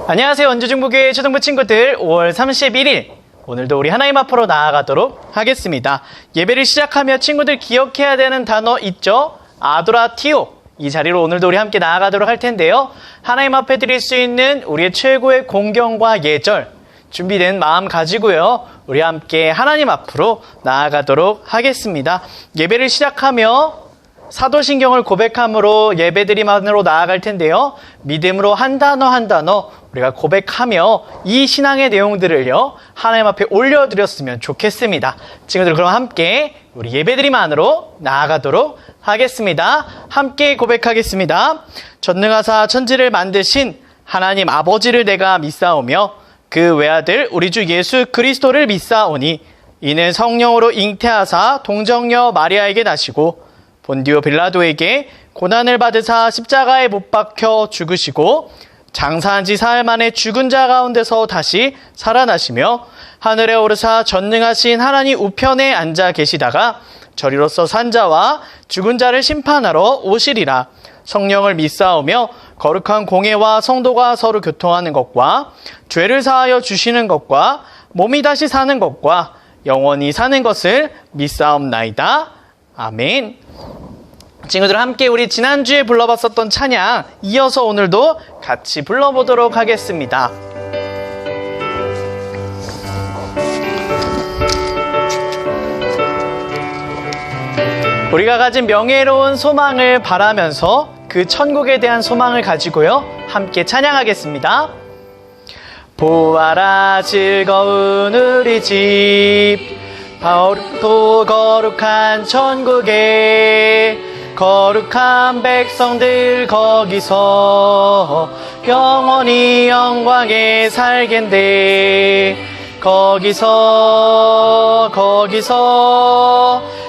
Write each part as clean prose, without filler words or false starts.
안녕하세요. 원주중부교회 초등부 친구들, 5월 31일 오늘도 우리 하나님 앞으로 나아가도록 하겠습니다. 예배를 시작하며 친구들 기억해야 되는 단어 있죠? 아도라티오. 이 자리로 오늘도 우리 함께 나아가도록 할 텐데요. 하나님 앞에 드릴 수 있는 우리의 최고의 공경과 예절 준비된 마음 가지고요, 우리 함께 하나님 앞으로 나아가도록 하겠습니다. 예배를 시작하며 사도신경을 고백함으로 예배드림으로 나아갈 텐데요. 믿음으로 한 단어 한 단어 우리가 고백하며 이 신앙의 내용들을요, 하나님 앞에 올려드렸으면 좋겠습니다. 친구들, 그럼 함께 우리 예배드림 안으로 나아가도록 하겠습니다. 함께 고백하겠습니다. 전능하사 천지를 만드신 하나님 아버지를 내가 믿사오며 그 외아들 우리 주 예수 그리스도를 믿사오니 이는 성령으로 잉태하사 동정녀 마리아에게 나시고 본디오 빌라도에게 고난을 받으사 십자가에 못 박혀 죽으시고 장사한 지 사흘 만에 죽은 자 가운데서 다시 살아나시며 하늘에 오르사 전능하신 하나님 우편에 앉아 계시다가 저리로서 산 자와 죽은 자를 심판하러 오시리라. 성령을 믿사오며 거룩한 공예와 성도가 서로 교통하는 것과 죄를 사하여 주시는 것과 몸이 다시 사는 것과 영원히 사는 것을 믿사옵나이다. 아멘. 친구들, 함께 우리 지난주에 불러봤었던 찬양 이어서 오늘도 같이 불러보도록 하겠습니다. 우리가 가진 명예로운 소망을 바라면서 그 천국에 대한 소망을 가지고요, 함께 찬양하겠습니다. 보아라 즐거운 우리 집 바로 거룩한 천국에 거룩한 백성들 거기서 영원히 영광에 살겐대. 거기서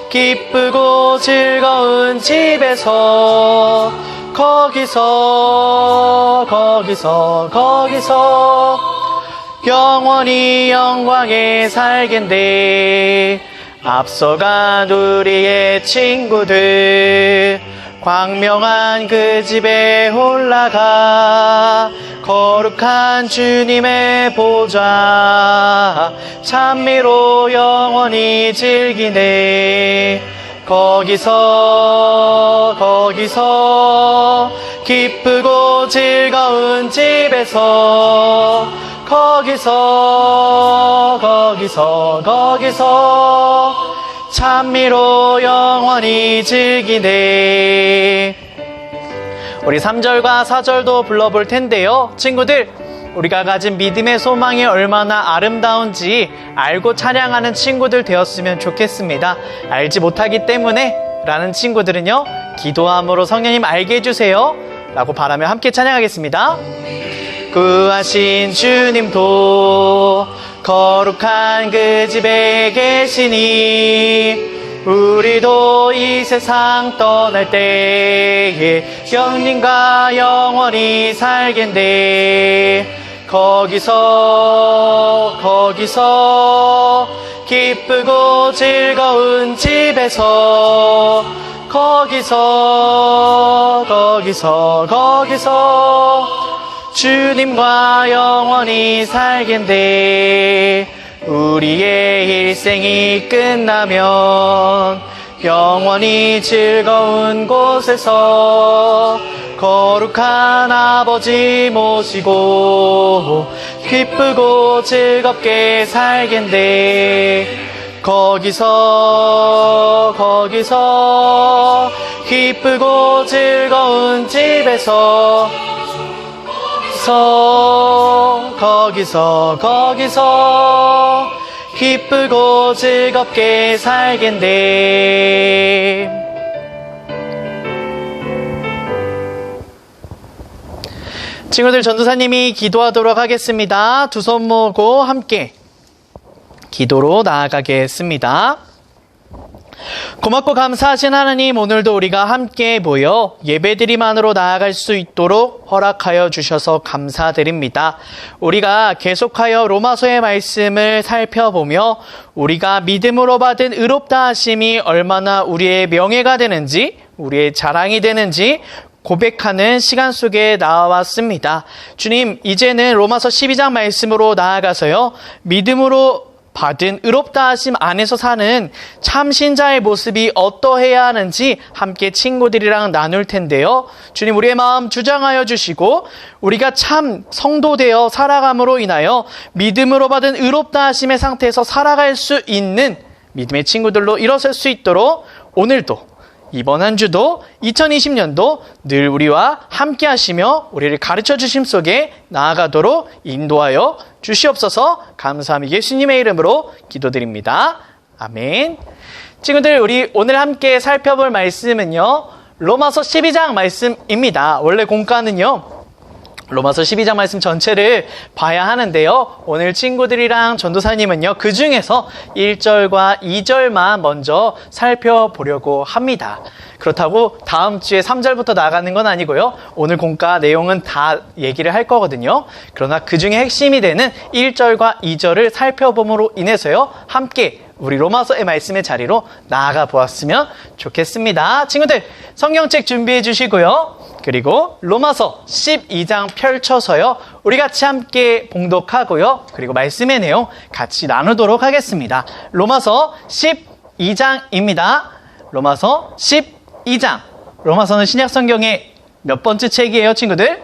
기쁘고 즐거운 집에서 거기서 영원히 영광에 살겐대. 앞서간 우리의 친구들 광명한 그 집에 올라가 거룩한 주님의 보좌 찬미로 영원히 즐기네. 거기서 기쁘고 즐거운 집에서 거기서 찬미로 영원히 즐기네. 우리 3절과 4절도 불러볼 텐데요. 친구들, 우리가 가진 믿음의 소망이 얼마나 아름다운지 알고 찬양하는 친구들 되었으면 좋겠습니다. 알지 못하기 때문에 라는 친구들은요, 기도함으로 성령님 알게 해주세요 라고 바라며 함께 찬양하겠습니다. 구하신 주님도 거룩한 그 집에 계시니 우리도 이 세상 떠날 때에 영님과 영원히 살겐대. 거기서 기쁘고 즐거운 집에서 거기서 주님과 영원히 살겐대. 우리의 일생이 끝나면 영원히 즐거운 곳에서 거룩한 아버지 모시고 기쁘고 즐겁게 살겐대. 거기서 기쁘고 즐거운 집에서 거기서 기쁘고 즐겁게 살겐대. 친구들, 전도사님이 기도하도록 하겠습니다. 두 손 모으고 함께 기도로 나아가겠습니다. 고맙고 감사하신 하나님, 오늘도 우리가 함께 모여 예배드림안으로 나아갈 수 있도록 허락하여 주셔서 감사드립니다. 우리가 계속하여 로마서의 말씀을 살펴보며 우리가 믿음으로 받은 의롭다 하심이 얼마나 우리의 명예가 되는지, 우리의 자랑이 되는지 고백하는 시간 속에 나왔습니다. 주님, 이제는 로마서 12장 말씀으로 나아가서요, 믿음으로 받은 의롭다 하심 안에서 사는 참 신자의 모습이 어떠해야 하는지 함께 친구들이랑 나눌 텐데요. 주님, 우리의 마음 주장하여 주시고 우리가 참 성도 되어 살아감으로 인하여 믿음으로 받은 의롭다 하심의 상태에서 살아갈 수 있는 믿음의 친구들로 일어설 수 있도록 오늘도, 이번 한 주도 2020년도 늘 우리와 함께 하시며 우리를 가르쳐 주심 속에 나아가도록 인도하여 주시옵소서. 감사함이 예수님의 이름으로 기도드립니다. 아멘. 친구들, 우리 오늘 함께 살펴볼 말씀은요, 로마서 12장 말씀입니다. 원래 공과는요, 로마서 12장 말씀 전체를 봐야 하는데요, 오늘 친구들이랑 전도사님은요, 그 중에서 1절과 2절만 먼저 살펴보려고 합니다. 그렇다고 다음 주에 3절부터 나가는 건 아니고요, 오늘 공과 내용은 다 얘기를 할 거거든요. 그러나 그 중에 핵심이 되는 1절과 2절을 살펴봄으로 인해서요, 함께 우리 로마서의 말씀의 자리로 나아가 보았으면 좋겠습니다. 친구들, 성경책 준비해 주시고요, 그리고 로마서 12장 펼쳐서요, 우리 같이 함께 봉독하고요, 그리고 말씀의 내용 같이 나누도록 하겠습니다. 로마서 12장입니다. 로마서 12장. 로마서는 신약 성경의 몇 번째 책이에요, 친구들?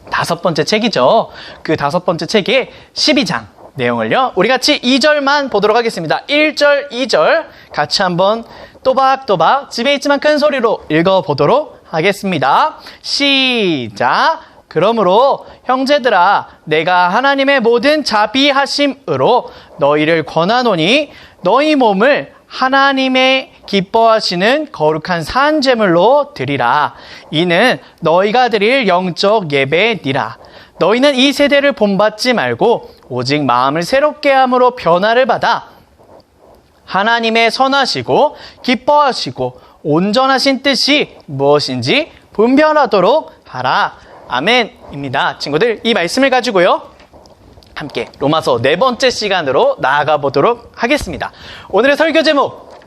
5번째 책이죠. 그 5번째 책의 12장 내용을요, 우리 같이 2절만 보도록 하겠습니다. 1절, 2절 같이 한번 또박또박 집에 있지만 큰 소리로 읽어보도록 하겠습니다. 시작. 그러므로 형제들아, 내가 하나님의 모든 자비하심으로 너희를 권하노니 너희 몸을 하나님의 기뻐하시는 거룩한 산 제물로 드리라. 이는 너희가 드릴 영적 예배니라. 너희는 이 세대를 본받지 말고 오직 마음을 새롭게 함으로 변화를 받아 하나님의 선하시고 기뻐하시고 온전하신 뜻이 무엇인지 분별하도록 하라. 아멘입니다. 친구들, 이 말씀을 가지고요, 함께 로마서 4번째 시간으로 나아가 보도록 하겠습니다. 오늘의 설교 제목,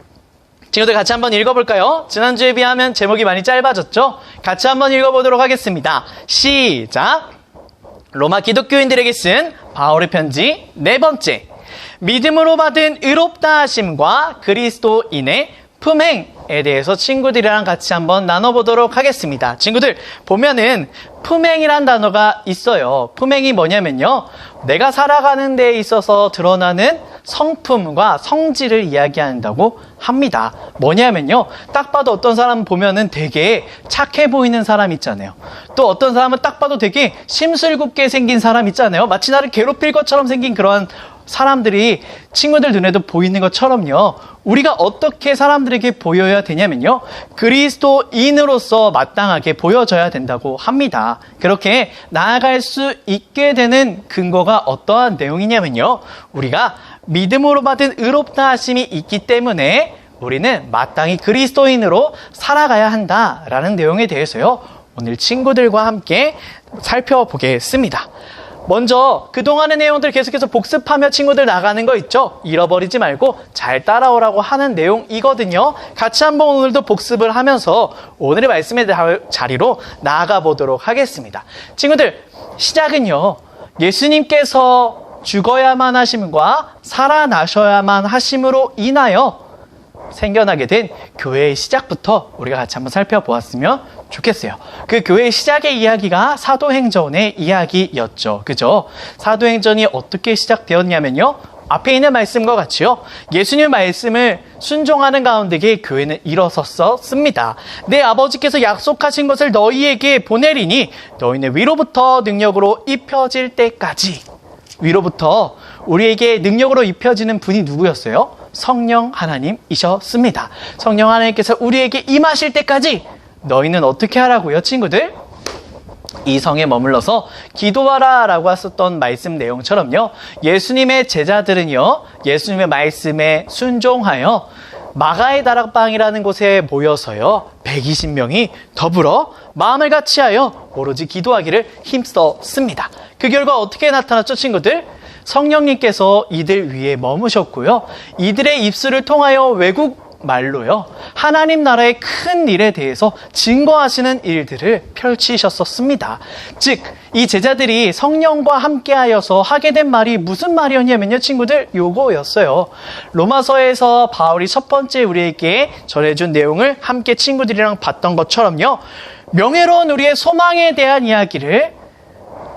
친구들 같이 한번 읽어볼까요? 지난주에 비하면 제목이 많이 짧아졌죠? 같이 한번 읽어보도록 하겠습니다. 시작. 로마 기독교인들에게 쓴 바울의 편지 4번째. 믿음으로 받은 의롭다 하심과 그리스도인의 품행에 대해서 친구들이랑 같이 한번 나눠보도록 하겠습니다. 친구들, 보면은 품행이란 단어가 있어요. 품행이 뭐냐면요, 내가 살아가는 데 있어서 드러나는 성품과 성질을 이야기한다고 합니다. 뭐냐면요, 딱 봐도 어떤 사람 보면은 되게 착해 보이는 사람 있잖아요. 또 어떤 사람은 딱 봐도 되게 심술궂게 생긴 사람 있잖아요. 마치 나를 괴롭힐 것처럼 생긴 그런 사람들이 친구들 눈에도 보이는 것처럼요, 우리가 어떻게 사람들에게 보여야 되냐면요, 그리스도인으로서 마땅하게 보여져야 된다고 합니다. 그렇게 나아갈 수 있게 되는 근거가 어떠한 내용이냐면요, 우리가 믿음으로 받은 의롭다 하심이 있기 때문에 우리는 마땅히 그리스도인으로 살아가야 한다라는 내용에 대해서요, 오늘 친구들과 함께 살펴보겠습니다. 먼저 그동안의 내용들 계속해서 복습하며 친구들 나가는 거 있죠? 잃어버리지 말고 잘 따라오라고 하는 내용이거든요. 같이 한번 오늘도 복습을 하면서 오늘의 말씀의 자리로 나아가 보도록 하겠습니다. 친구들, 시작은요, 예수님께서 죽어야만 하심과 살아나셔야만 하심으로 인하여 생겨나게 된 교회의 시작부터 우리가 같이 한번 살펴보았으면 좋겠어요. 그 교회의 시작의 이야기가 사도행전의 이야기였죠. 그죠? 사도행전이 어떻게 시작되었냐면요, 앞에 있는 말씀과 같이요, 예수님의 말씀을 순종하는 가운데에 교회는 일어섰습니다. 내 아버지께서 약속하신 것을 너희에게 보내리니 너희는 위로부터 능력으로 입혀질 때까지. 위로부터 우리에게 능력으로 입혀지는 분이 누구였어요? 성령 하나님이셨습니다. 성령 하나님께서 우리에게 임하실 때까지 너희는 어떻게 하라고요, 친구들? 이 성에 머물러서 기도하라 라고 했었던 말씀 내용처럼요, 예수님의 제자들은요, 예수님의 말씀에 순종하여 마가의 다락방이라는 곳에 모여서요, 120명이 더불어 마음을 같이하여 오로지 기도하기를 힘썼습니다. 그 결과 어떻게 나타났죠, 친구들? 성령님께서 이들 위에 머무셨고요, 이들의 입술을 통하여 말로요, 하나님 나라의 큰 일에 대해서 증거하시는 일들을 펼치셨었습니다. 즉, 이 제자들이 성령과 함께하여서 하게 된 말이 무슨 말이었냐면요, 친구들, 요거였어요. 로마서에서 바울이 첫 번째 우리에게 전해준 내용을 함께 친구들이랑 봤던 것처럼요, 명예로운 우리의 소망에 대한 이야기를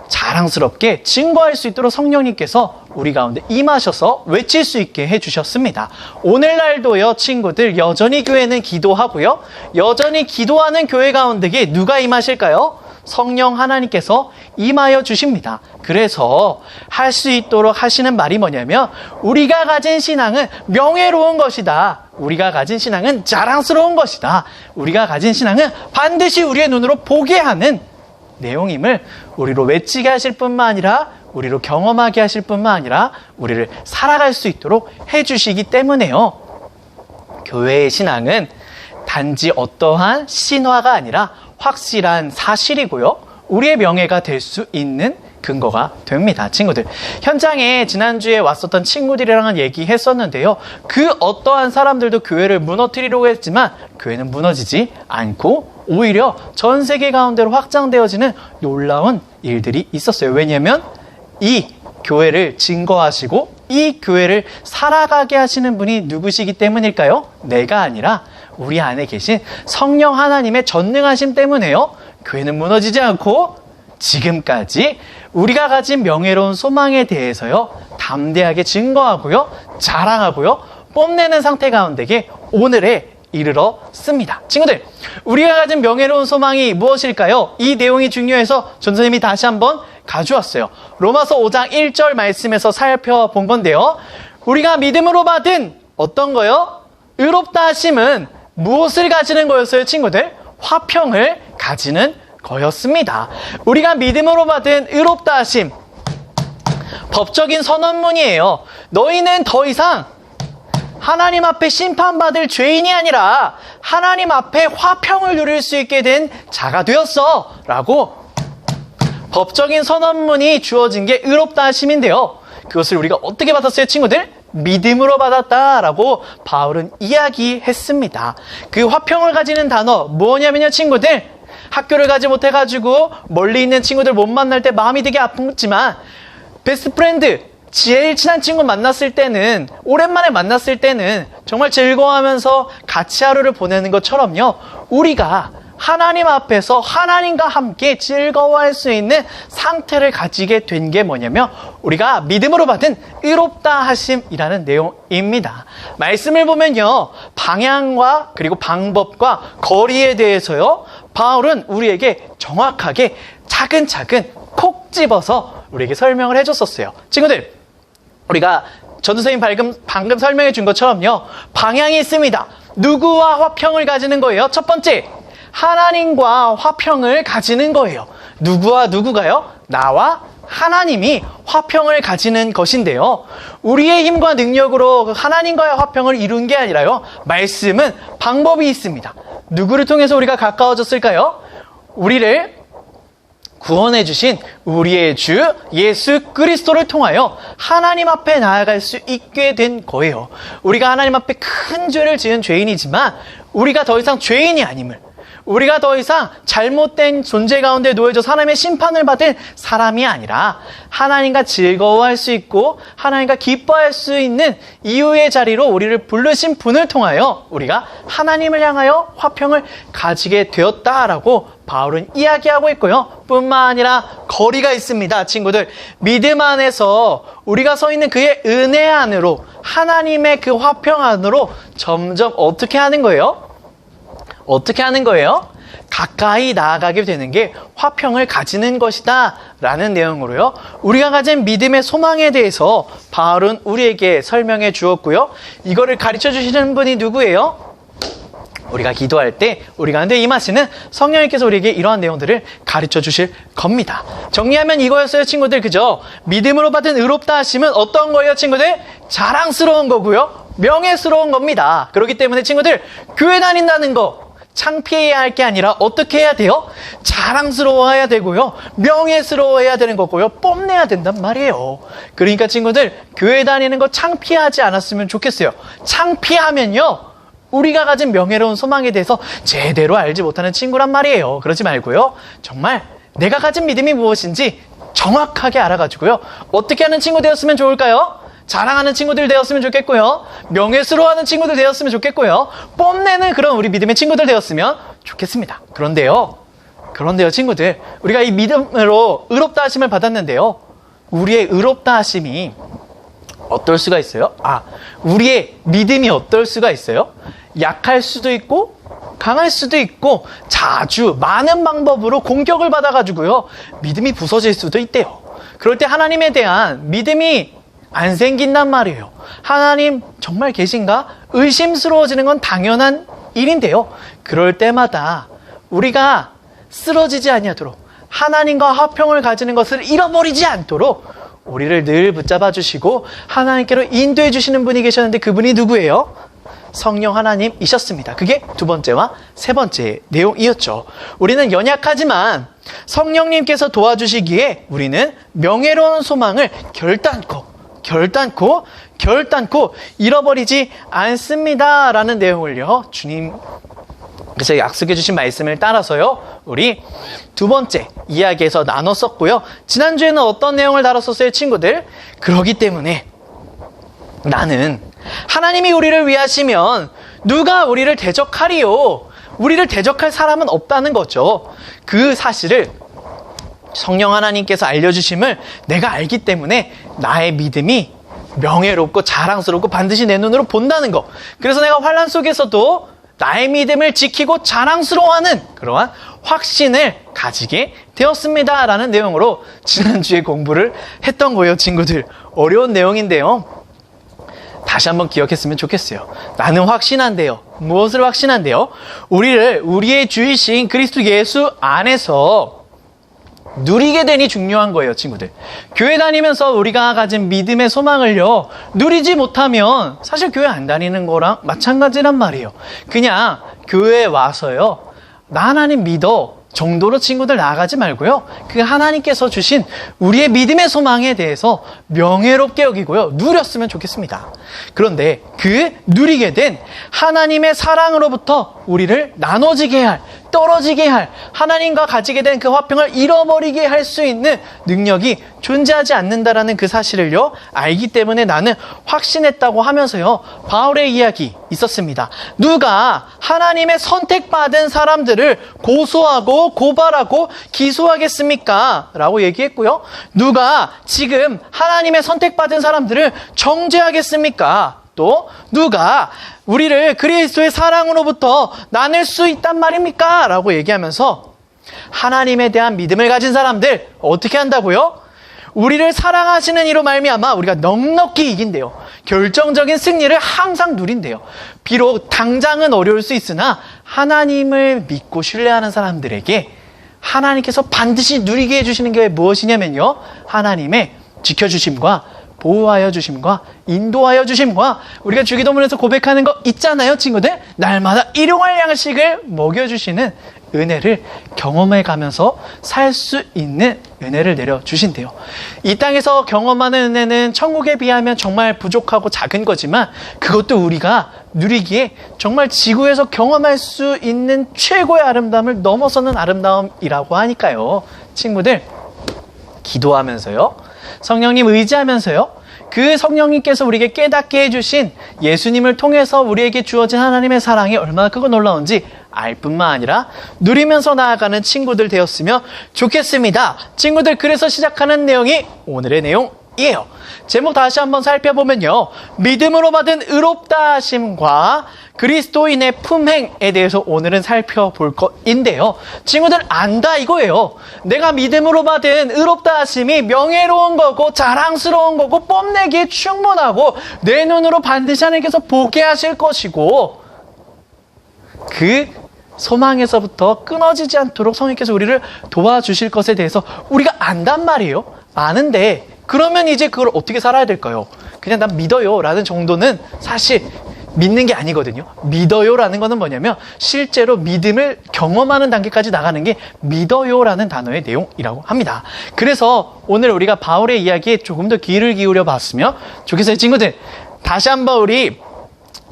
자랑스럽게 증거할 수 있도록 성령님께서 우리 가운데 임하셔서 외칠 수 있게 해주셨습니다. 오늘날도요, 친구들, 여전히 교회는 기도하고요, 여전히 기도하는 교회 가운데에 누가 임하실까요? 성령 하나님께서 임하여 주십니다. 그래서 할 수 있도록 하시는 말이 뭐냐면, 우리가 가진 신앙은 명예로운 것이다. 우리가 가진 신앙은 자랑스러운 것이다. 우리가 가진 신앙은 반드시 우리의 눈으로 보게 하는 내용임을 우리로 외치게 하실 뿐만 아니라, 우리로 경험하게 하실 뿐만 아니라 우리를 살아갈 수 있도록 해주시기 때문에요, 교회의 신앙은 단지 어떠한 신화가 아니라 확실한 사실이고요, 우리의 명예가 될 수 있는 근거가 됩니다. 친구들, 현장에 지난주에 왔었던 친구들이랑은 얘기했었는데요, 그 어떠한 사람들도 교회를 무너뜨리려고 했지만 교회는 무너지지 않고 오히려 전 세계 가운데로 확장되어지는 놀라운 일들이 있었어요. 왜냐하면 이 교회를 증거하시고 이 교회를 살아가게 하시는 분이 누구시기 때문일까요? 내가 아니라 우리 안에 계신 성령 하나님의 전능하심 때문에요, 교회는 무너지지 않고 지금까지 우리가 가진 명예로운 소망에 대해서요, 담대하게 증거하고요, 자랑하고요, 뽐내는 상태 가운데에 오늘에 이르렀습니다. 친구들, 우리가 가진 명예로운 소망이 무엇일까요? 이 내용이 중요해서 전선생님이 다시 한번 가져왔어요. 로마서 5장 1절 말씀에서 살펴본 건데요, 우리가 믿음으로 받은 어떤 거요? 의롭다 하심은 무엇을 가지는 거였어요, 친구들? 화평을 가지는 거였습니다. 우리가 믿음으로 받은 의롭다 하심, 법적인 선언문이에요. 너희는 더 이상 하나님 앞에 심판받을 죄인이 아니라 하나님 앞에 화평을 누릴 수 있게 된 자가 되었어 라고 법적인 선언문이 주어진 게 의롭다 하심인데요, 그것을 우리가 어떻게 받았어요, 친구들? 믿음으로 받았다라고 바울은 이야기했습니다. 그 화평을 가지는 단어 뭐냐면요, 친구들, 학교를 가지 못해가지고 멀리 있는 친구들 못 만날 때 마음이 되게 아프지만, 베스트 프렌드, 제일 친한 친구 만났을 때는, 오랜만에 만났을 때는 정말 즐거워하면서 같이 하루를 보내는 것처럼요, 우리가 하나님 앞에서 하나님과 함께 즐거워할 수 있는 상태를 가지게 된 게 뭐냐면, 우리가 믿음으로 받은 의롭다 하심이라는 내용입니다. 말씀을 보면요, 방향과 그리고 방법과 거리에 대해서요, 바울은 우리에게 정확하게 차근차근 콕 집어서 우리에게 설명을 해줬었어요. 친구들, 우리가 전도사님 방금 설명해 준 것처럼요, 방향이 있습니다. 누구와 화평을 가지는 거예요? 첫 번째, 하나님과 화평을 가지는 거예요. 누구와 누구가요? 나와 하나님이 화평을 가지는 것인데요, 우리의 힘과 능력으로 하나님과의 화평을 이룬 게 아니라요, 말씀은 방법이 있습니다. 누구를 통해서 우리가 가까워졌을까요? 우리를 구원해 주신 우리의 주 예수 그리스도를 통하여 하나님 앞에 나아갈 수 있게 된 거예요. 우리가 하나님 앞에 큰 죄를 지은 죄인이지만 우리가 더 이상 죄인이 아님을, 우리가 더 이상 잘못된 존재 가운데 놓여져 하나님의 심판을 받을 사람이 아니라 하나님과 즐거워할 수 있고 하나님과 기뻐할 수 있는 이유의 자리로 우리를 부르신 분을 통하여 우리가 하나님을 향하여 화평을 가지게 되었다라고 바울은 이야기하고 있고요. 뿐만 아니라 거리가 있습니다. 친구들, 믿음 안에서 우리가 서 있는 그의 은혜 안으로, 하나님의 그 화평 안으로 점점 어떻게 하는 거예요? 어떻게 하는 거예요? 가까이 나아가게 되는 게 화평을 가지는 것이다 라는 내용으로요, 우리가 가진 믿음의 소망에 대해서 바울은 우리에게 설명해 주었고요. 이거를 가르쳐 주시는 분이 누구예요? 우리가 기도할 때 우리 가운데 임하시는 성령님께서 우리에게 이러한 내용들을 가르쳐 주실 겁니다. 정리하면 이거였어요, 친구들. 그죠? 믿음으로 받은 의롭다 하심은 어떤 거예요, 친구들? 자랑스러운 거고요, 명예스러운 겁니다. 그렇기 때문에 친구들, 교회 다닌다는 거 창피해야 할 게 아니라 어떻게 해야 돼요? 자랑스러워해야 되고요, 명예스러워해야 되는 거고요, 뽐내야 된단 말이에요. 그러니까 친구들, 교회 다니는 거 창피하지 않았으면 좋겠어요. 창피하면요, 우리가 가진 명예로운 소망에 대해서 제대로 알지 못하는 친구란 말이에요. 그러지 말고요. 정말 내가 가진 믿음이 무엇인지 정확하게 알아가지고요. 어떻게 하는 친구 되었으면 좋을까요? 자랑하는 친구들 되었으면 좋겠고요. 명예스러워하는 친구들 되었으면 좋겠고요. 뽐내는 그런 우리 믿음의 친구들 되었으면 좋겠습니다. 그런데요, 친구들, 우리가 이 믿음으로 의롭다 하심을 받았는데요. 우리의 의롭다 하심이 어떨 수가 있어요? 우리의 믿음이 어떨 수가 있어요? 약할 수도 있고 강할 수도 있고 자주 많은 방법으로 공격을 받아가지고요. 믿음이 부서질 수도 있대요. 그럴 때 하나님에 대한 믿음이 안 생긴단 말이에요. 하나님 정말 계신가? 의심스러워지는 건 당연한 일인데요. 그럴 때마다 우리가 쓰러지지 아니하도록 하나님과 화평을 가지는 것을 잃어버리지 않도록 우리를 늘 붙잡아 주시고 하나님께로 인도해 주시는 분이 계셨는데 그분이 누구예요? 성령 하나님이셨습니다. 그게 두 번째와 세 번째 내용이었죠. 우리는 연약하지만 성령님께서 도와주시기에 우리는 명예로운 소망을 결단코 잃어버리지 않습니다. 라는 내용을요, 주님께서 약속해 주신 말씀을 따라서요, 우리 두 번째 이야기에서 나눴었고요. 지난주에는 어떤 내용을 다뤘었어요, 친구들? 그러기 때문에 나는 하나님이 우리를 위하시면 누가 우리를 대적하리요? 우리를 대적할 사람은 없다는 거죠. 그 사실을 성령 하나님께서 알려주심을 내가 알기 때문에 나의 믿음이 명예롭고 자랑스럽고 반드시 내 눈으로 본다는 거. 그래서 내가 환난 속에서도 나의 믿음을 지키고 자랑스러워하는 그러한 확신을 가지게 되었습니다. 라는 내용으로 지난주에 공부를 했던 거예요, 친구들. 어려운 내용인데요. 다시 한번 기억했으면 좋겠어요. 나는 확신한대요. 무엇을 확신한대요? 우리의 주이신 그리스도 예수 안에서 누리게 되니 중요한 거예요, 친구들. 교회 다니면서 우리가 가진 믿음의 소망을요, 누리지 못하면 사실 교회 안 다니는 거랑 마찬가지란 말이에요. 그냥 교회에 와서요, 나 하나님 믿어 정도로 친구들 나아가지 말고요, 그 하나님께서 주신 우리의 믿음의 소망에 대해서 명예롭게 여기고요, 누렸으면 좋겠습니다. 그런데 그 누리게 된 하나님의 사랑으로부터 우리를 나눠지게 할, 떨어지게 할, 하나님과 가지게 된 그 화평을 잃어버리게 할 수 있는 능력이 존재하지 않는다라는 그 사실을요, 알기 때문에 나는 확신했다고 하면서요, 바울의 이야기 있었습니다. 누가 하나님의 선택받은 사람들을 고소하고 고발하고 기소하겠습니까? 라고 얘기했고요. 누가 지금 하나님의 선택받은 사람들을 정죄하겠습니까? 또 누가 우리를 그리스도의 사랑으로부터 나눌 수 있단 말입니까? 라고 얘기하면서 하나님에 대한 믿음을 가진 사람들 어떻게 한다고요? 우리를 사랑하시는 이로 말미암아 우리가 넉넉히 이긴대요. 결정적인 승리를 항상 누린대요. 비록 당장은 어려울 수 있으나 하나님을 믿고 신뢰하는 사람들에게 하나님께서 반드시 누리게 해주시는 게 무엇이냐면요, 하나님의 지켜주심과 보호하여 주심과 인도하여 주심과 우리가 주기도문에서 고백하는 거 있잖아요, 친구들. 날마다 일용할 양식을 먹여주시는 은혜를 경험해 가면서 살 수 있는 은혜를 내려주신대요. 이 땅에서 경험하는 은혜는 천국에 비하면 정말 부족하고 작은 거지만 그것도 우리가 누리기에 정말 지구에서 경험할 수 있는 최고의 아름다움을 넘어서는 아름다움이라고 하니까요. 친구들, 기도하면서요, 성령님 의지하면서요, 그 성령님께서 우리에게 깨닫게 해주신 예수님을 통해서 우리에게 주어진 하나님의 사랑이 얼마나 크고 놀라운지 알 뿐만 아니라 누리면서 나아가는 친구들 되었으면 좋겠습니다. 친구들, 그래서 시작하는 내용이 오늘의 내용이에요. 제목 다시 한번 살펴보면요, 믿음으로 받은 의롭다 하심과 그리스도인의 품행에 대해서 오늘은 살펴볼 것인데요. 친구들, 안다 이거예요. 내가 믿음으로 받은 의롭다 하심이 명예로운 거고 자랑스러운 거고 뽐내기에 충분하고 내 눈으로 반드시 하나님께서 보게 하실 것이고 그 소망에서부터 끊어지지 않도록 성령께서 우리를 도와주실 것에 대해서 우리가 안단 말이에요. 아는데 그러면 이제 그걸 어떻게 살아야 될까요? 그냥 난 믿어요 라는 정도는 사실 믿는 게 아니거든요. 믿어요 라는 거는 뭐냐면 실제로 믿음을 경험하는 단계까지 나가는 게 믿어요 라는 단어의 내용이라고 합니다. 그래서 오늘 우리가 바울의 이야기에 조금 더 귀를 기울여 봤으면 좋겠어요. 친구들, 다시 한번 우리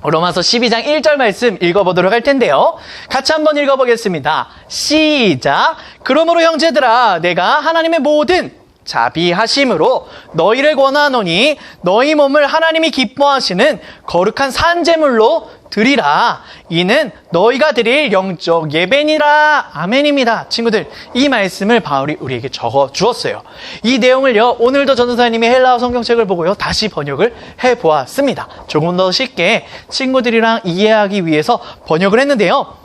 로마서 12장 1절 말씀 읽어보도록 할 텐데요. 같이 한번 읽어보겠습니다. 시작. 그러므로 형제들아 내가 하나님의 모든 자비하심으로 너희를 권하노니 너희 몸을 하나님이 기뻐하시는 거룩한 산제물로 드리라. 이는 너희가 드릴 영적 예배니라. 아멘입니다. 친구들, 이 말씀을 바울이 우리에게 적어 주었어요. 이 내용을요, 오늘도 전도사님이 헬라어 성경책을 보고요, 다시 번역을 해보았습니다. 조금 더 쉽게 친구들이랑 이해하기 위해서 번역을 했는데요.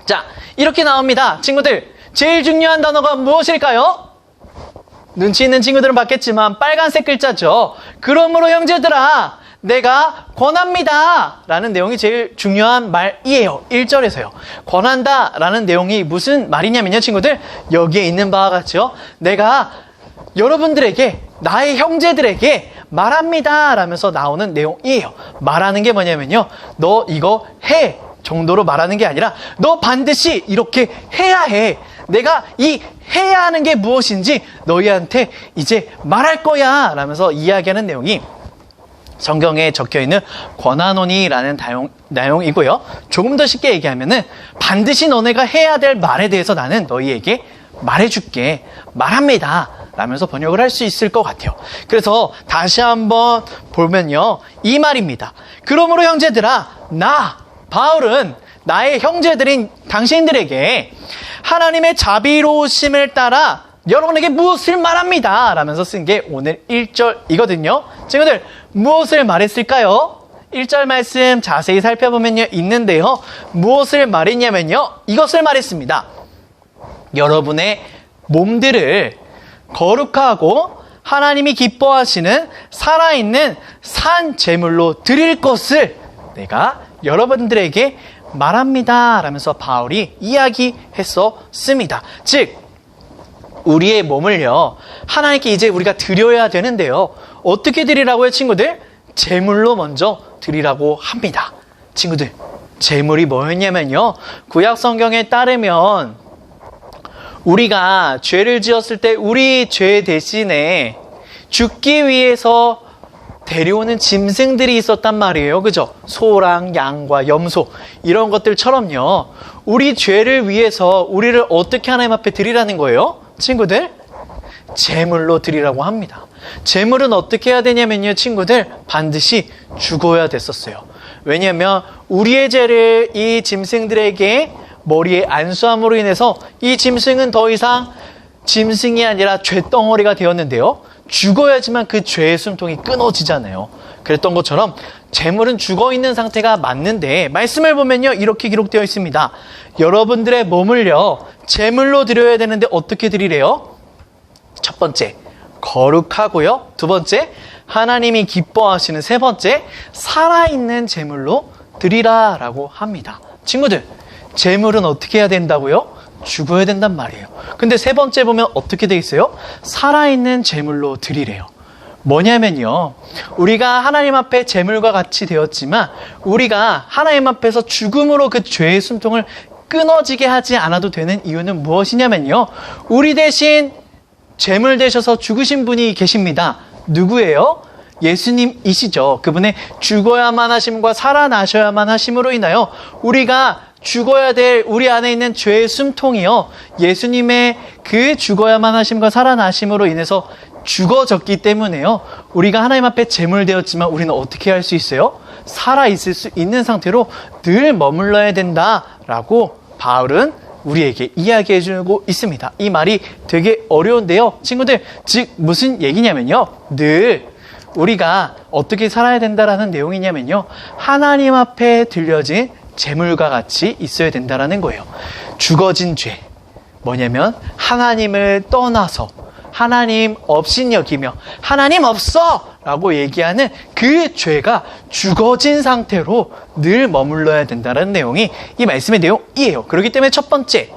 자, 이렇게 나옵니다. 친구들, 제일 중요한 단어가 무엇일까요? 눈치 있는 친구들은 봤겠지만 빨간색 글자죠. 그러므로 형제들아 내가 권합니다 라는 내용이 제일 중요한 말이에요. 1절에서요. 권한다 라는 내용이 무슨 말이냐면요, 친구들, 여기에 있는 바와 같죠. 내가 여러분들에게, 나의 형제들에게 말합니다 라면서 나오는 내용이에요. 말하는 게 뭐냐면요, 너 이거 해 정도로 말하는 게 아니라 너 반드시 이렇게 해야 해. 내가 이 해야 하는 게 무엇인지 너희한테 이제 말할 거야 라면서 이야기하는 내용이 성경에 적혀있는 권하노니라는 내용이고요. 조금 더 쉽게 얘기하면은 반드시 너네가 해야 될 말에 대해서 나는 너희에게 말해줄게, 말합니다 라면서 번역을 할 수 있을 것 같아요. 그래서 다시 한번 보면요, 이 말입니다. 그러므로 형제들아, 나 바울은 나의 형제들인 당신들에게 하나님의 자비로우심을 따라 여러분에게 무엇을 말합니다 라면서 쓴 게 오늘 1절이거든요. 친구들, 무엇을 말했을까요? 1절 말씀 자세히 살펴보면요, 있는데요. 무엇을 말했냐면요, 이것을 말했습니다. 여러분의 몸들을 거룩하고 하나님이 기뻐하시는 살아있는 산 제물로 드릴 것을 내가 여러분들에게 말합니다 라면서 바울이 이야기했었습니다. 즉, 우리의 몸을요, 하나님께 이제 우리가 드려야 되는데요, 어떻게 드리라고요, 친구들? 제물로 먼저 드리라고 합니다. 친구들, 제물이 뭐였냐면요, 구약 성경에 따르면 우리가 죄를 지었을 때 우리 죄 대신에 죽기 위해서 데려오는 짐승들이 있었단 말이에요. 그죠? 소랑 양과 염소 이런 것들처럼요, 우리 죄를 위해서 우리를 어떻게 하나님 앞에 드리라는 거예요? 친구들, 제물로 드리라고 합니다. 제물은 어떻게 해야 되냐면요, 친구들, 반드시 죽어야 됐었어요. 왜냐하면 우리의 죄를 이 짐승들에게 머리에 안수함으로 인해서 이 짐승은 더 이상 짐승이 아니라 죄덩어리가 되었는데요, 죽어야지만 그 죄의 숨통이 끊어지잖아요. 그랬던 것처럼 제물은 죽어있는 상태가 맞는데, 말씀을 보면요, 이렇게 기록되어 있습니다. 여러분들의 몸을요, 제물로 드려야 되는데 어떻게 드리래요? 첫 번째, 거룩하고요. 두 번째, 하나님이 기뻐하시는 세 번째, 살아있는 제물로 드리라 라고 합니다. 친구들, 제물은 어떻게 해야 된다고요? 죽어야 된단 말이에요. 근데 세 번째 보면 어떻게 돼 있어요? 살아있는 제물로 드리래요. 뭐냐면요, 우리가 하나님 앞에 제물과 같이 되었지만 우리가 하나님 앞에서 죽음으로 그 죄의 숨통을 끊어지게 하지 않아도 되는 이유는 무엇이냐면요, 우리 대신 제물 되셔서 죽으신 분이 계십니다. 누구예요? 예수님이시죠. 그분의 죽어야만 하심과 살아나셔야만 하심으로 인하여 우리가 죽어야 될 우리 안에 있는 죄의 숨통이요, 예수님의 그 죽어야만 하심과 살아나심으로 인해서 죽어졌기 때문에요, 우리가 하나님 앞에 제물되었지만 우리는 어떻게 할 수 있어요? 살아있을 수 있는 상태로 늘 머물러야 된다라고 바울은 우리에게 이야기해주고 있습니다. 이 말이 되게 어려운데요, 친구들, 즉 무슨 얘기냐면요, 늘 우리가 어떻게 살아야 된다라는 내용이냐면요, 하나님 앞에 들려진 제물과 같이 있어야 된다라는 거예요. 죽어진 죄, 뭐냐면 하나님을 떠나서 하나님 없인 여기며 하나님 없어 라고 얘기하는 그 죄가 죽어진 상태로 늘 머물러야 된다는 내용이 이 말씀의 내용이에요. 그렇기 때문에 첫 번째,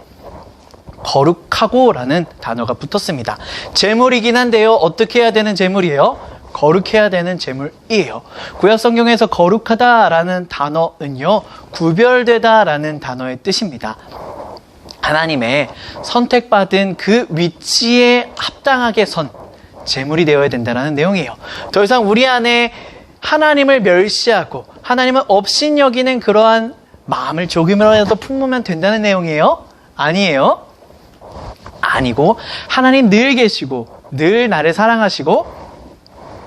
거룩하고 라는 단어가 붙었습니다. 제물이긴 한데요, 어떻게 해야 되는 제물이에요? 거룩해야 되는 제물이에요. 구약 성경에서 거룩하다라는 단어는요, 구별되다라는 단어의 뜻입니다. 하나님의 선택받은 그 위치에 합당하게 선 제물이 되어야 된다는 내용이에요. 더 이상 우리 안에 하나님을 멸시하고 하나님을 업신여기는 그러한 마음을 조금이라도 품으면 된다는 내용이에요? 아니에요? 아니고 하나님 늘 계시고 늘 나를 사랑하시고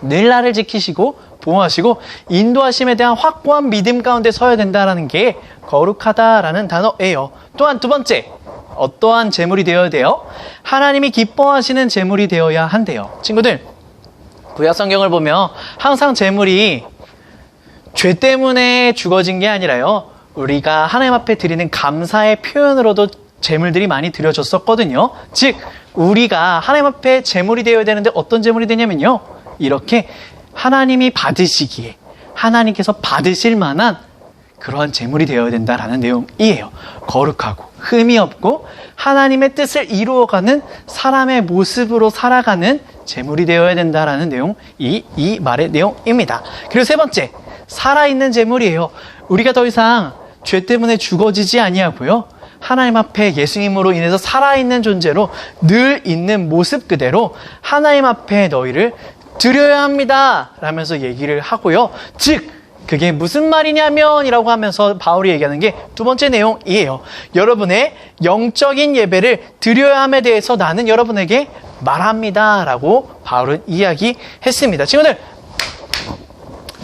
늘 나를 지키시고 보호하시고 인도하심에 대한 확고한 믿음 가운데 서야 된다는 게 거룩하다라는 단어예요. 또한 두 번째, 어떠한 제물이 되어야 돼요? 하나님이 기뻐하시는 제물이 되어야 한대요. 친구들, 구약 성경을 보면 항상 제물이 죄 때문에 죽어진 게 아니라요, 우리가 하나님 앞에 드리는 감사의 표현으로도 제물들이 많이 드려졌었거든요. 즉 우리가 하나님 앞에 제물이 되어야 되는데 어떤 제물이 되냐면요, 이렇게 하나님이 받으시기에 하나님께서 받으실 만한 그러한 제물이 되어야 된다라는 내용이에요. 거룩하고 흠이 없고 하나님의 뜻을 이루어가는 사람의 모습으로 살아가는 제물이 되어야 된다라는 내용이 이 말의 내용입니다. 그리고 세 번째, 살아있는 제물이에요. 우리가 더 이상 죄 때문에 죽어지지 아니하고요, 하나님 앞에 예수님으로 인해서 살아있는 존재로 늘 있는 모습 그대로 하나님 앞에 너희를 드려야 합니다 라면서 얘기를 하고요. 즉 그게 무슨 말이냐면 이라고 하면서 바울이 얘기하는 게 두 번째 내용이에요. 여러분의 영적인 예배를 드려야 함에 대해서 나는 여러분에게 말합니다 라고 바울은 이야기했습니다. 친구들,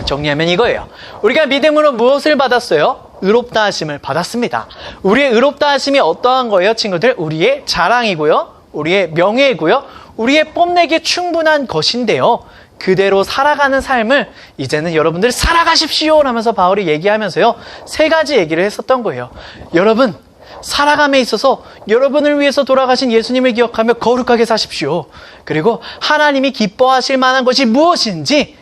정리하면 이거예요. 우리가 믿음으로 무엇을 받았어요? 의롭다 하심을 받았습니다. 우리의 의롭다 하심이 어떠한 거예요, 친구들? 우리의 자랑이고요, 우리의 명예이고요, 우리의 뽐내기에 충분한 것인데요, 그대로 살아가는 삶을 이제는 여러분들 살아가십시오 라면서 바울이 얘기하면서요, 세 가지 얘기를 했었던 거예요. 여러분, 살아감에 있어서 여러분을 위해서 돌아가신 예수님을 기억하며 거룩하게 사십시오. 그리고 하나님이 기뻐하실 만한 것이 무엇인지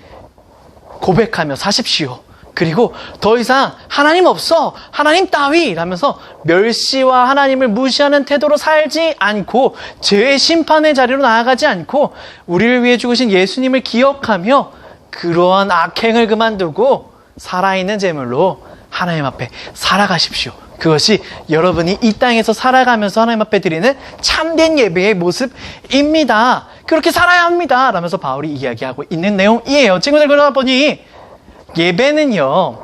고백하며 사십시오. 그리고 더 이상 하나님 없어, 하나님 따위 라면서 멸시와 하나님을 무시하는 태도로 살지 않고 죄의 심판의 자리로 나아가지 않고 우리를 위해 죽으신 예수님을 기억하며 그러한 악행을 그만두고 살아있는 제물로 하나님 앞에 살아가십시오. 그것이 여러분이 이 땅에서 살아가면서 하나님 앞에 드리는 참된 예배의 모습입니다. 그렇게 살아야 합니다 라면서 바울이 이야기하고 있는 내용이에요. 친구들, 그러다 보니 예배는요,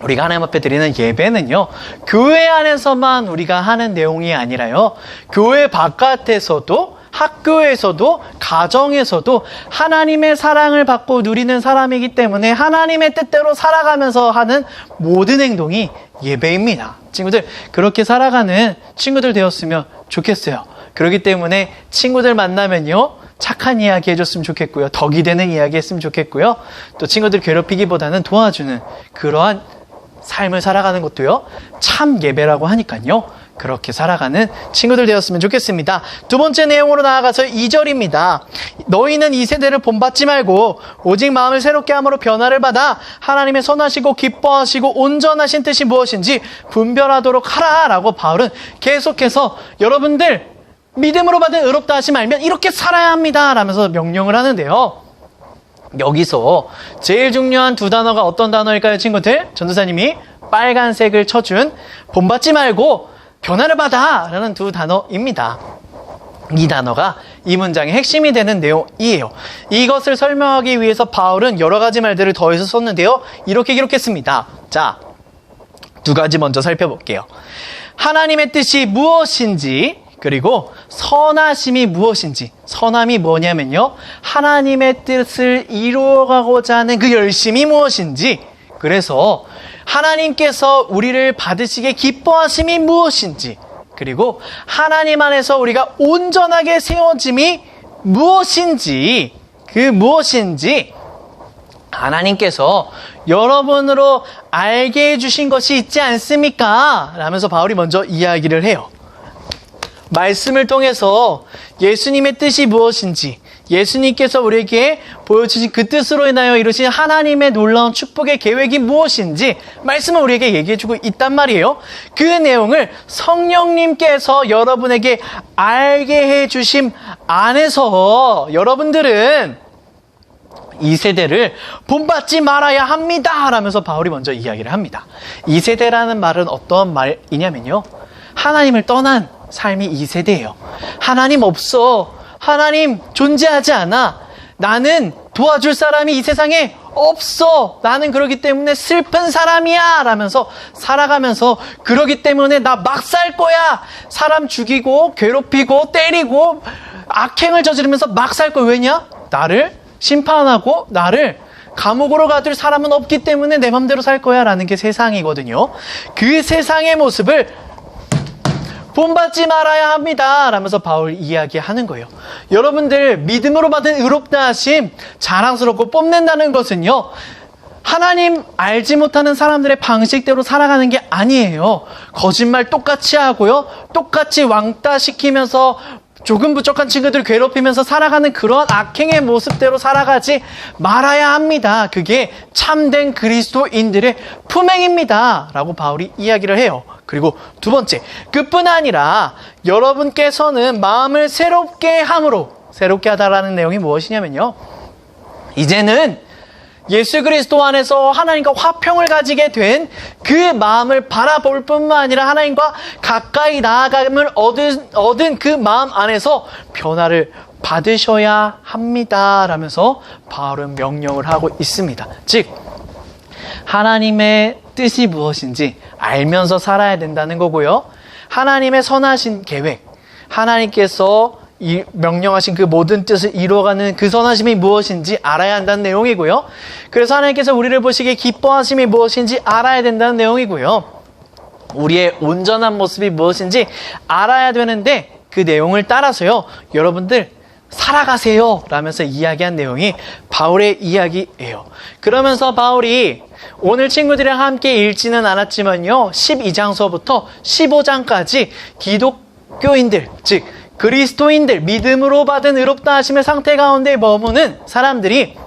우리가 하나님 앞에 드리는 예배는요, 교회 안에서만 우리가 하는 내용이 아니라요, 교회 바깥에서도, 학교에서도, 가정에서도 하나님의 사랑을 받고 누리는 사람이기 때문에 하나님의 뜻대로 살아가면서 하는 모든 행동이 예배입니다. 친구들, 그렇게 살아가는 친구들 되었으면 좋겠어요. 그렇기 때문에 친구들 만나면요, 착한 이야기 해줬으면 좋겠고요, 덕이 되는 이야기 했으면 좋겠고요, 또 친구들 괴롭히기보다는 도와주는 그러한 삶을 살아가는 것도요, 참 예배라고 하니까요, 그렇게 살아가는 친구들 되었으면 좋겠습니다. 두 번째 내용으로 나아가서 2절입니다. 너희는 이 세대를 본받지 말고 오직 마음을 새롭게 함으로 변화를 받아 하나님의 선하시고 기뻐하시고 온전하신 뜻이 무엇인지 분별하도록 하라 라고 바울은 계속해서 여러분들 믿음으로 받은 의롭다 하심 알면 이렇게 살아야 합니다 라면서 명령을 하는데요, 여기서 제일 중요한 두 단어가 어떤 단어일까요, 친구들? 전도사님이 빨간색을 쳐준 본받지 말고 변화를 받아 라는 두 단어입니다. 이 단어가 이 문장의 핵심이 되는 내용이에요. 이것을 설명하기 위해서 바울은 여러 가지 말들을 더해서 썼는데요, 이렇게 기록했습니다. 자, 두 가지 먼저 살펴볼게요. 하나님의 뜻이 무엇인지, 그리고 선하심이 무엇인지. 선함이 뭐냐면요, 하나님의 뜻을 이루어가고자 하는 그 열심이 무엇인지, 그래서 하나님께서 우리를 받으시기에 기뻐하심이 무엇인지, 그리고 하나님 안에서 우리가 온전하게 세워짐이 무엇인지, 그 무엇인지 하나님께서 여러분으로 알게 해주신 것이 있지 않습니까? 라면서 바울이 먼저 이야기를 해요. 말씀을 통해서 예수님의 뜻이 무엇인지, 예수님께서 우리에게 보여주신 그 뜻으로 인하여 이루신 하나님의 놀라운 축복의 계획이 무엇인지 말씀을 우리에게 얘기해주고 있단 말이에요. 그 내용을 성령님께서 여러분에게 알게 해주심 안에서 여러분들은 이 세대를 본받지 말아야 합니다 라면서 바울이 먼저 이야기를 합니다. 이 세대라는 말은 어떤 말이냐면요, 하나님을 떠난 삶이 이 세대예요. 하나님 없어, 하나님 존재하지 않아, 나는 도와줄 사람이 이 세상에 없어. 나는 그러기 때문에 슬픈 사람이야 라면서 살아가면서 그러기 때문에 나 막 살 거야. 사람 죽이고 괴롭히고 때리고 악행을 저지르면서 막 살 거야. 왜냐? 나를 심판하고 나를 감옥으로 가둘 사람은 없기 때문에 내 맘대로 살 거야 라는 게 세상이거든요. 그 세상의 모습을 본받지 말아야 합니다 라면서 바울이 이야기하는 거예요. 여러분들, 믿음으로 받은 의롭다 하심 자랑스럽고 뽐낸다는 것은요, 하나님 알지 못하는 사람들의 방식대로 살아가는 게 아니에요. 거짓말 똑같이 하고요, 똑같이 왕따 시키면서 조금 부족한 친구들 괴롭히면서 살아가는 그런 악행의 모습대로 살아가지 말아야 합니다. 그게 참된 그리스도인들의 품행입니다 라고 바울이 이야기를 해요. 그리고 두 번째, 그뿐 아니라 여러분께서는 마음을 새롭게 함으로, 새롭게 하다라는 내용이 무엇이냐면요, 이제는 예수 그리스도 안에서 하나님과 화평을 가지게 된 그 마음을 바라볼 뿐만 아니라 하나님과 가까이 나아감을 얻은 그 마음 안에서 변화를 받으셔야 합니다 라면서 바울은 명령을 하고 있습니다. 즉, 하나님의 뜻이 무엇인지 알면서 살아야 된다는 거고요, 하나님의 선하신 계획, 하나님께서 명령하신 그 모든 뜻을 이루어가는 그 선하심이 무엇인지 알아야 한다는 내용이고요. 그래서 하나님께서 우리를 보시기에 기뻐하심이 무엇인지 알아야 된다는 내용이고요. 우리의 온전한 모습이 무엇인지 알아야 되는데 그 내용을 따라서요, 여러분들 살아가세요 라면서 이야기한 내용이 바울의 이야기예요. 그러면서 바울이 오늘 친구들이랑 함께 읽지는 않았지만요, 12장서부터 15장까지 기독교인들, 즉 그리스도인들, 믿음으로 받은 의롭다 하심의 상태 가운데 머무는 사람들이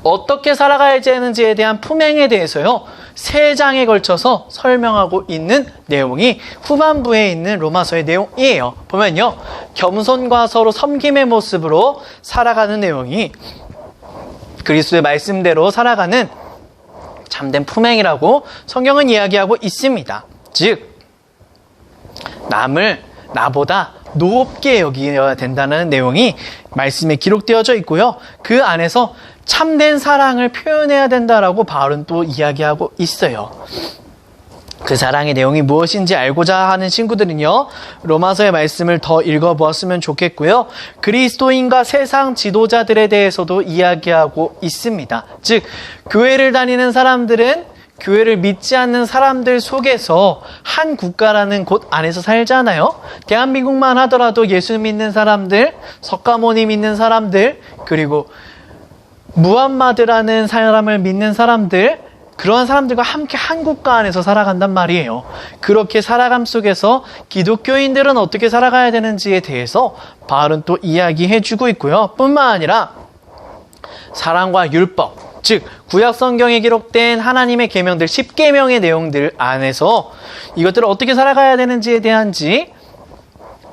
어떻게 살아가야 하는지에 대한 품행에 대해서요, 3장에 걸쳐서 설명하고 있는 내용이 후반부에 있는 로마서의 내용이에요. 보면요, 겸손과 서로 섬김의 모습으로 살아가는 내용이 그리스도의 말씀대로 살아가는 참된 품행이라고 성경은 이야기하고 있습니다. 즉, 남을 나보다 높게 여겨야 된다는 내용이 말씀에 기록되어져 있고요, 그 안에서 참된 사랑을 표현해야 된다라고 바울은 또 이야기하고 있어요. 그 사랑의 내용이 무엇인지 알고자 하는 친구들은요, 로마서의 말씀을 더 읽어보았으면 좋겠고요, 그리스도인과 세상 지도자들에 대해서도 이야기하고 있습니다. 즉, 교회를 다니는 사람들은 교회를 믿지 않는 사람들 속에서 한 국가라는 곳 안에서 살잖아요. 대한민국만 하더라도 예수 믿는 사람들, 석가모니 믿는 사람들, 그리고 무함마드라는 사람을 믿는 사람들, 그러한 사람들과 함께 한 국가 안에서 살아간단 말이에요. 그렇게 살아감 속에서 기독교인들은 어떻게 살아가야 되는지에 대해서 바울은 또 이야기해주고 있고요. 뿐만 아니라 사랑과 율법, 즉 구약 성경에 기록된 하나님의 계명들 10계명의 내용들 안에서 이것들을 어떻게 살아가야 되는지에 대한지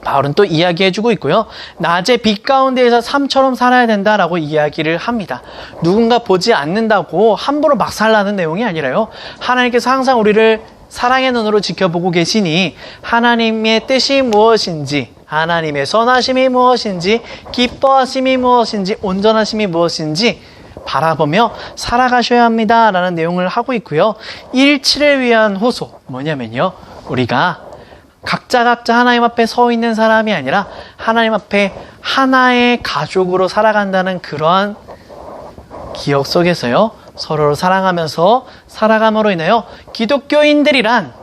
바울은 또 이야기해주고 있고요. 낮의 빛 가운데에서 삶처럼 살아야 된다라고 이야기를 합니다. 누군가 보지 않는다고 함부로 막 살라는 내용이 아니라요, 하나님께서 항상 우리를 사랑의 눈으로 지켜보고 계시니 하나님의 뜻이 무엇인지, 하나님의 선하심이 무엇인지, 기뻐하심이 무엇인지, 온전하심이 무엇인지 바라보며 살아가셔야 합니다 라는 내용을 하고 있고요. 일치를 위한 호소, 뭐냐면요, 우리가 각자 하나님 앞에 서 있는 사람이 아니라 하나님 앞에 하나의 가족으로 살아간다는 그러한 기억 속에서요, 서로를 사랑하면서 살아감으로 인하여 기독교인들이란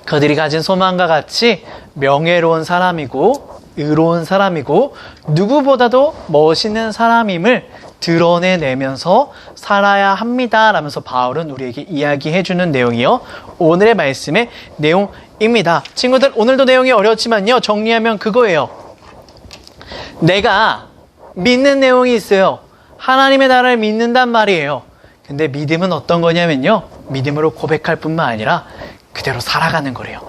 그들이 가진 소망과 같이 명예로운 사람이고 의로운 사람이고 누구보다도 멋있는 사람임을 드러내내면서 살아야 합니다 라면서 바울은 우리에게 이야기해주는 내용이요, 오늘의 말씀의 내용입니다. 친구들, 오늘도 내용이 어렵지만요, 정리하면 그거예요. 내가 믿는 내용이 있어요. 하나님의 나라를 믿는단 말이에요. 근데 믿음은 어떤 거냐면요, 믿음으로 고백할 뿐만 아니라 그대로 살아가는 거래요.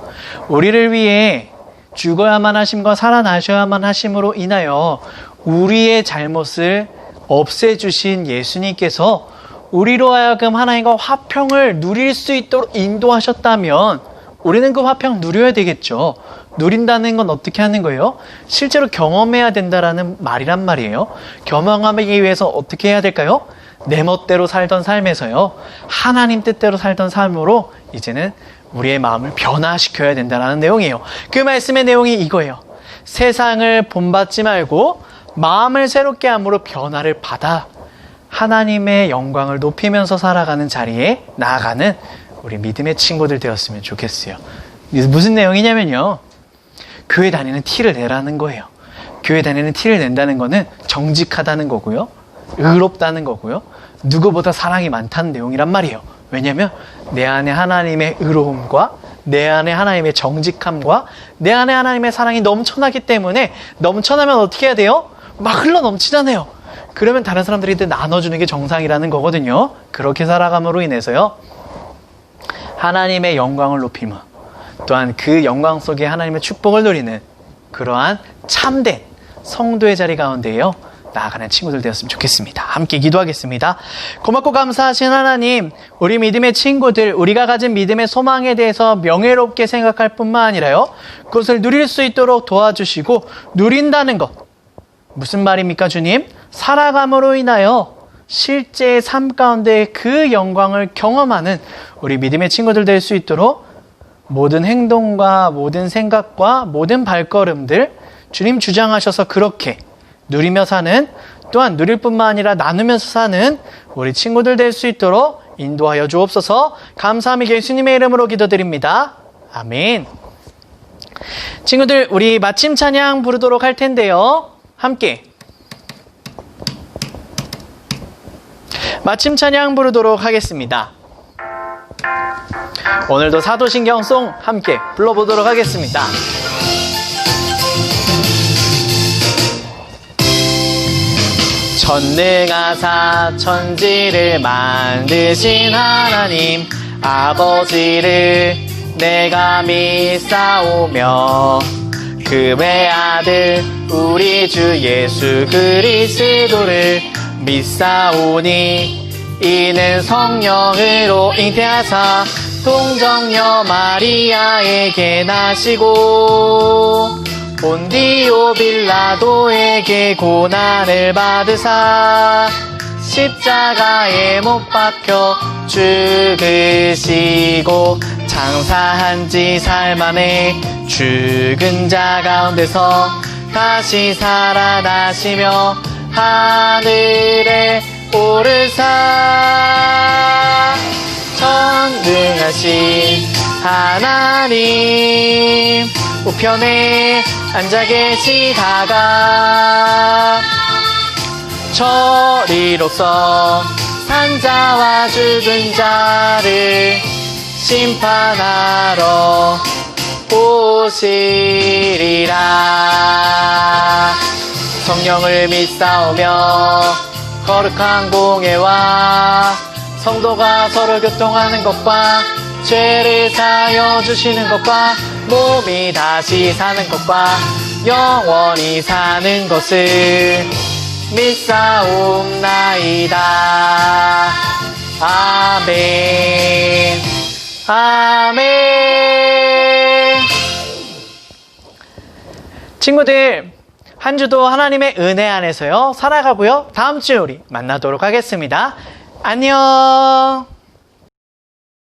우리를 위해 죽어야만 하심과 살아나셔야만 하심으로 인하여 우리의 잘못을 없애주신 예수님께서 우리로 하여금 하나님과 화평을 누릴 수 있도록 인도하셨다면 우리는 그 화평 누려야 되겠죠. 누린다는 건 어떻게 하는 거예요? 실제로 경험해야 된다라는 말이란 말이에요. 경험하기 위해서 어떻게 해야 될까요? 내 멋대로 살던 삶에서요, 하나님 뜻대로 살던 삶으로 이제는 우리의 마음을 변화시켜야 된다는 내용이에요. 그 말씀의 내용이 이거예요. 세상을 본받지 말고 마음을 새롭게 함으로 변화를 받아 하나님의 영광을 높이면서 살아가는 자리에 나아가는 우리 믿음의 친구들 되었으면 좋겠어요. 무슨 내용이냐면요, 교회 다니는 티를 내라는 거예요. 교회 다니는 티를 낸다는 거는 정직하다는 거고요, 의롭다는 거고요, 누구보다 사랑이 많다는 내용이란 말이에요. 왜냐하면 내 안에 하나님의 의로움과 내 안에 하나님의 정직함과 내 안에 하나님의 사랑이 넘쳐나기 때문에, 넘쳐나면 어떻게 해야 돼요? 막 흘러 넘치잖아요. 그러면 다른 사람들한테 나눠주는 게 정상이라는 거거든요. 그렇게 살아감으로 인해서요, 하나님의 영광을 높이며 또한 그 영광 속에 하나님의 축복을 누리는 그러한 참된 성도의 자리 가운데에요, 나아가는 친구들 되었으면 좋겠습니다. 함께 기도하겠습니다. 고맙고 감사하신 하나님, 우리 믿음의 친구들, 우리가 가진 믿음의 소망에 대해서 명예롭게 생각할 뿐만 아니라요, 그것을 누릴 수 있도록 도와주시고, 누린다는 것, 무슨 말입니까 주님? 살아감으로 인하여 실제의 삶 가운데 그 영광을 경험하는 우리 믿음의 친구들 될 수 있도록 모든 행동과 모든 생각과 모든 발걸음들 주님 주장하셔서 그렇게 누리며 사는, 또한 누릴 뿐만 아니라 나누면서 사는 우리 친구들 될 수 있도록 인도하여 주옵소서. 감사함이 예수님의 이름으로 기도드립니다. 아멘. 친구들, 우리 마침 찬양 부르도록 할 텐데요, 함께 마침 찬양 부르도록 하겠습니다. 오늘도 사도신경송 함께 불러보도록 하겠습니다. 전능하사 천지를 만드신 하나님 아버지를 내가 믿사오며 그 외아들 우리 주 예수 그리스도를 믿사오니 이는 성령으로 잉태하사 동정녀 마리아에게 나시고 본디오 빌라도에게 고난을 받으사 십자가에 못 박혀 죽으시고 장사한 지 사흘 만에 죽은 자 가운데서 다시 살아나시며 하늘에 오르사 전능하신 하나님 우편에 앉아 계시다가 저리로서 산자와 죽은 자를 심판하러 오시리라. 성령을 믿사오며 거룩한 공예와 성도가 서로 교통하는 것과 죄를 사하여 주시는 것과 몸이 다시 사는 것과 영원히 사는 것을 믿사옵나이다. 아멘. 아멘. 친구들, 한 주도 하나님의 은혜 안에서요 살아가고요, 다음 주에 우리 만나도록 하겠습니다. 안녕.